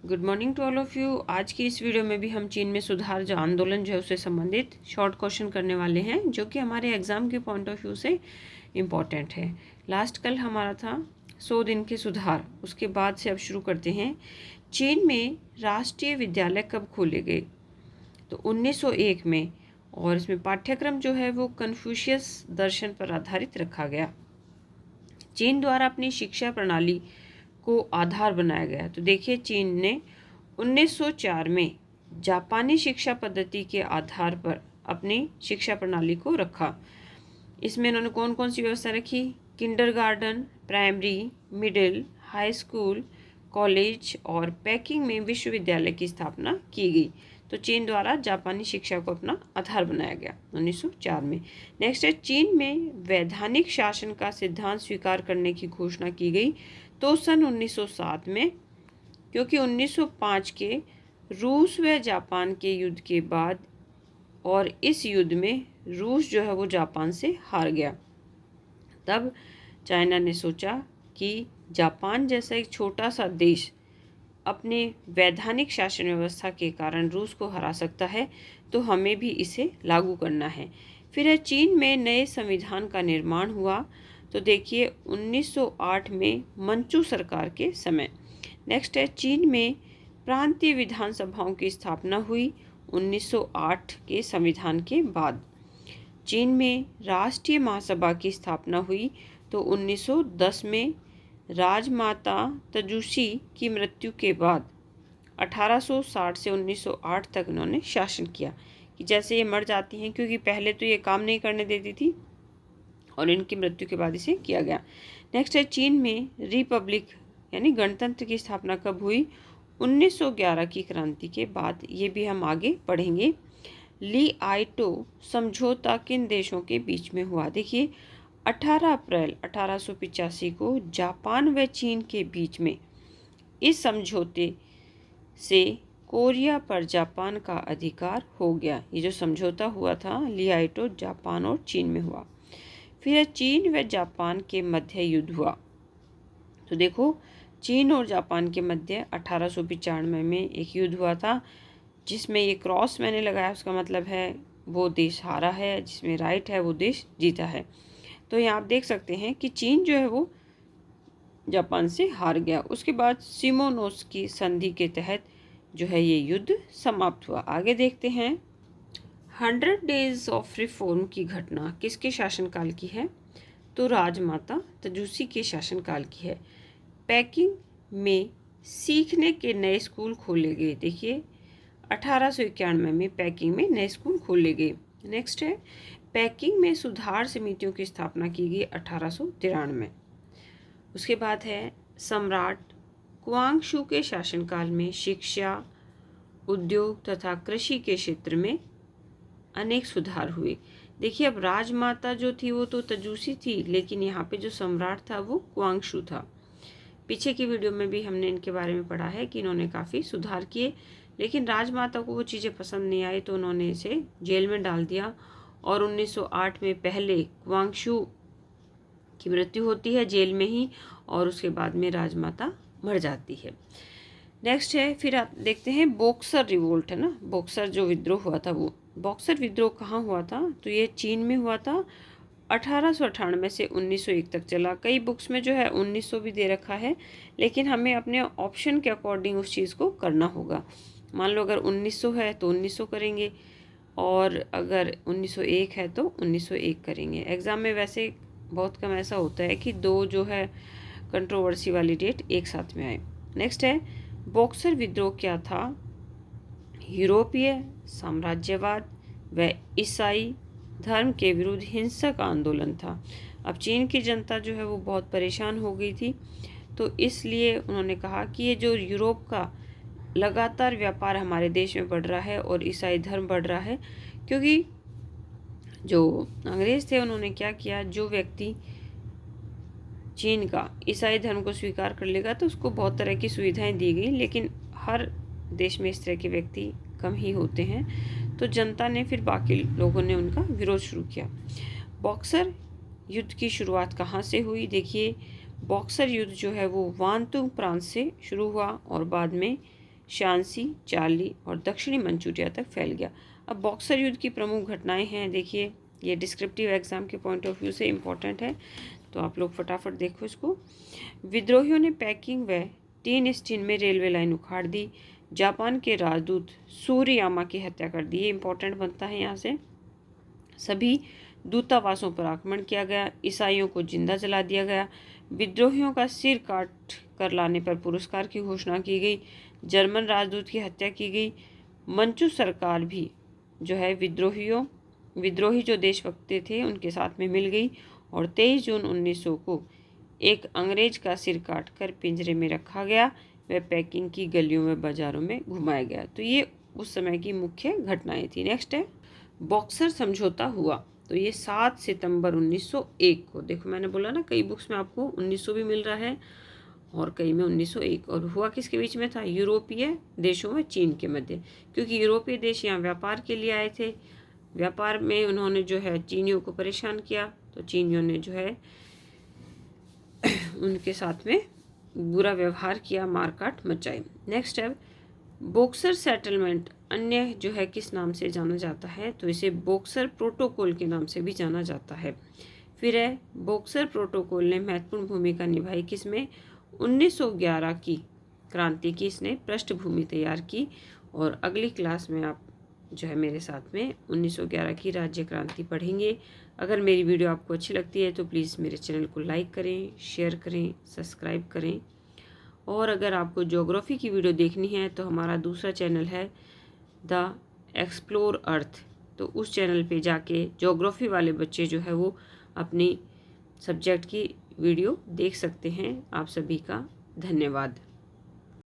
Good morning to all of you. आज की इस वीडियो में भी हम चीन में सुधार जो आंदोलन जो है उससे संबंधित शॉर्ट क्वेश्चन करने वाले हैं, जो कि हमारे एग्ज़ाम के पॉइंट ऑफ व्यू से इम्पॉर्टेंट है। लास्ट कल हमारा था 100 दिन के सुधार, उसके बाद से अब शुरू करते हैं। चीन में राष्ट्रीय विद्यालय कब खोले गए? तो 1901 में, और इसमें पाठ्यक्रम जो है वो कन्फ्यूशियस दर्शन पर आधारित रखा गया। चीन द्वारा अपनी शिक्षा प्रणाली को आधार बनाया गया। तो देखिए, चीन ने 1904 में जापानी शिक्षा पद्धति के आधार पर अपनी शिक्षा प्रणाली को रखा। इसमें इन्होंने कौन कौन सी व्यवस्था रखी? Kindergarten, primary, middle, high school, college और पेकिंग में विश्वविद्यालय की स्थापना की गई। तो चीन द्वारा जापानी शिक्षा को अपना आधार बनाया गया 1904 में। नेक्स्ट है, चीन में वैधानिक शासन का सिद्धांत स्वीकार करने की घोषणा की गई तो सन 1907 में, क्योंकि 1905 के रूस व जापान के युद्ध के बाद, और इस युद्ध में रूस जो है वो जापान से हार गया। तब चाइना ने सोचा कि जापान जैसा एक छोटा सा देश अपने वैधानिक शासन व्यवस्था के कारण रूस को हरा सकता है, तो हमें भी इसे लागू करना है। फिर है, चीन में नए संविधान का निर्माण हुआ। तो देखिए, 1908 में मंचू सरकार के समय। नेक्स्ट है, चीन में प्रांतीय विधानसभाओं की स्थापना हुई 1908 के संविधान के बाद। चीन में राष्ट्रीय महासभा की स्थापना हुई तो 1910 में। राजमाता तजुशी की मृत्यु के बाद 1860 से 1908 तक इन्होंने शासन किया, कि जैसे ये मर जाती हैं, क्योंकि पहले तो ये काम नहीं करने देती थी और इनकी मृत्यु के बाद इसे किया गया। नेक्स्ट है, चीन में रिपब्लिक यानी गणतंत्र की स्थापना कब हुई? 1911 की क्रांति के बाद। ये भी हम आगे पढ़ेंगे। ली आइटो समझौता किन देशों के बीच में हुआ? देखिए, 18 अप्रैल 1885 को जापान व चीन के बीच में इस समझौते से कोरिया पर जापान का अधिकार हो गया। ये जो समझौता हुआ था लियाइटो, जापान और चीन में हुआ। फिर चीन व जापान के मध्य युद्ध हुआ। तो देखो, चीन और जापान के मध्य 1895 में एक युद्ध हुआ था, जिसमें ये क्रॉस मैंने लगाया, उसका मतलब है वो देश हारा है, जिसमें राइट है वो देश जीता है। तो यहाँ आप देख सकते हैं कि चीन जो है वो जापान से हार गया। उसके बाद सिमोनोस्की संधि के तहत जो है ये युद्ध समाप्त हुआ। आगे देखते हैं। 100 डेज ऑफ रिफॉर्म की घटना किसके शासनकाल की है? तो राजमाता तजुशी के शासनकाल की है। पेकिंग में सीखने के नए स्कूल खोले गए। देखिए, 1891 में पेकिंग में नए स्कूल खोले गए। नेक्स्ट है, पेकिंग में सुधार समितियों की स्थापना की गई 1893 में। उसके बाद है, सम्राट क्वांगशू के शासनकाल में शिक्षा, उद्योग तथा कृषि के क्षेत्र में अनेक सुधार हुए। देखिए, अब राजमाता जो थी वो तो तजुशी थी, लेकिन यहाँ पे जो सम्राट था वो क्वांगशू था। पीछे की वीडियो में भी हमने इनके बारे में पढ़ा है कि इन्होंने काफ़ी सुधार किए, लेकिन राजमाता को वो चीज़ें पसंद नहीं आई तो उन्होंने इसे जेल में डाल दिया। और 1908 में पहले क्वांगशू की मृत्यु होती है जेल में ही, और उसके बाद में राजमाता मर जाती है। नेक्स्ट है, फिर आप देखते हैं बॉक्सर रिवोल्ट, है ना, बॉक्सर जो विद्रोह हुआ था वो। बॉक्सर विद्रोह कहाँ हुआ था? तो ये चीन में हुआ था। 1898 से 1901 तक चला। कई बुक्स में जो है 1900 भी दे रखा है, लेकिन हमें अपने ऑप्शन के अकॉर्डिंग उस चीज़ को करना होगा। मान लो अगर 1900 है तो 1900 करेंगे, और अगर 1901 है तो 1901 करेंगे। एग्ज़ाम में वैसे बहुत कम ऐसा होता है कि दो जो है कंट्रोवर्सी वाली डेट एक साथ में आए। नेक्स्ट है, बॉक्सर विद्रोह क्या था? यूरोपीय साम्राज्यवाद व ईसाई धर्म के विरुद्ध हिंसक आंदोलन था। अब चीन की जनता जो है वो बहुत परेशान हो गई थी, तो इसलिए उन्होंने कहा कि ये जो यूरोप का लगातार व्यापार हमारे देश में बढ़ रहा है और ईसाई धर्म बढ़ रहा है, क्योंकि जो अंग्रेज थे उन्होंने क्या किया, जो व्यक्ति चीन का ईसाई धर्म को स्वीकार कर लेगा तो उसको बहुत तरह की सुविधाएं दी गई, लेकिन हर देश में इस तरह के व्यक्ति कम ही होते हैं। तो जनता ने, फिर बाकी लोगों ने उनका विरोध शुरू किया। बॉक्सर युद्ध की शुरुआत कहाँ से हुई? देखिए, बॉक्सर युद्ध जो है वो वानतुंग प्रांत से शुरू हुआ और बाद में शांसी, चार्ली और दक्षिणी मंचूरिया तक फैल गया। अब बॉक्सर युद्ध की प्रमुख घटनाएं हैं, देखिए ये डिस्क्रिप्टिव एग्जाम के पॉइंट ऑफ व्यू से इम्पोर्टेंट है, तो आप लोग फटाफट देखो इसको। विद्रोहियों ने पैकिंग व टीन स्टीन में रेलवे लाइन उखाड़ दी। जापान के राजदूत सूर्ययामा की हत्या कर दी, ये इंपॉर्टेंट बनता है यहाँ से। सभी दूतावासों पर आक्रमण किया गया। ईसाइयों को जिंदा जला दिया गया। विद्रोहियों का सिर काट कर लाने पर पुरस्कार की घोषणा की गई। जर्मन राजदूत की हत्या की गई। मंचू सरकार भी जो है विद्रोही जो देशभक्त थे उनके साथ में मिल गई। और 23 जून 1900 को एक अंग्रेज का सिर काट कर पिंजरे में रखा गया व पैकिंग की गलियों में बाजारों में घुमाया गया। तो ये उस समय की मुख्य घटनाएं थी। नेक्स्ट है बॉक्सर समझौता हुआ, तो ये 7 सितंबर 1901 को, देखो मैंने बोला ना कई बुक्स में आपको 1900 भी मिल रहा है और कई में 1901। और हुआ किसके बीच में था? यूरोपीय देशों में चीन के मध्य, क्योंकि यूरोपीय देश यहाँ व्यापार के लिए आए थे। व्यापार में उन्होंने जो है चीनियों को परेशान किया, तो चीनियों ने जो है उनके साथ में बुरा व्यवहार किया, मारकाट मचाई। नेक्स्ट है बॉक्सर सेटलमेंट, अन्य जो है किस नाम से जाना जाता है? तो इसे बॉक्सर प्रोटोकॉल के नाम से भी जाना जाता है। फिर है बॉक्सर प्रोटोकॉल ने महत्वपूर्ण भूमिका निभाई किसमें? 1911 की क्रांति की इसने पृष्ठभूमि तैयार की। और अगली क्लास में आप जो है मेरे साथ में 1911 की राज्य क्रांति पढ़ेंगे। अगर मेरी वीडियो आपको अच्छी लगती है तो प्लीज़ मेरे चैनल को लाइक करें, शेयर करें, सब्सक्राइब करें। और अगर आपको ज्योग्राफी की वीडियो देखनी है तो हमारा दूसरा चैनल है द एक्सप्लोर अर्थ, तो उस चैनल पे जाके ज्योग्राफी वाले बच्चे जो है वो अपनी सब्जेक्ट की वीडियो देख सकते हैं। आप सभी का धन्यवाद।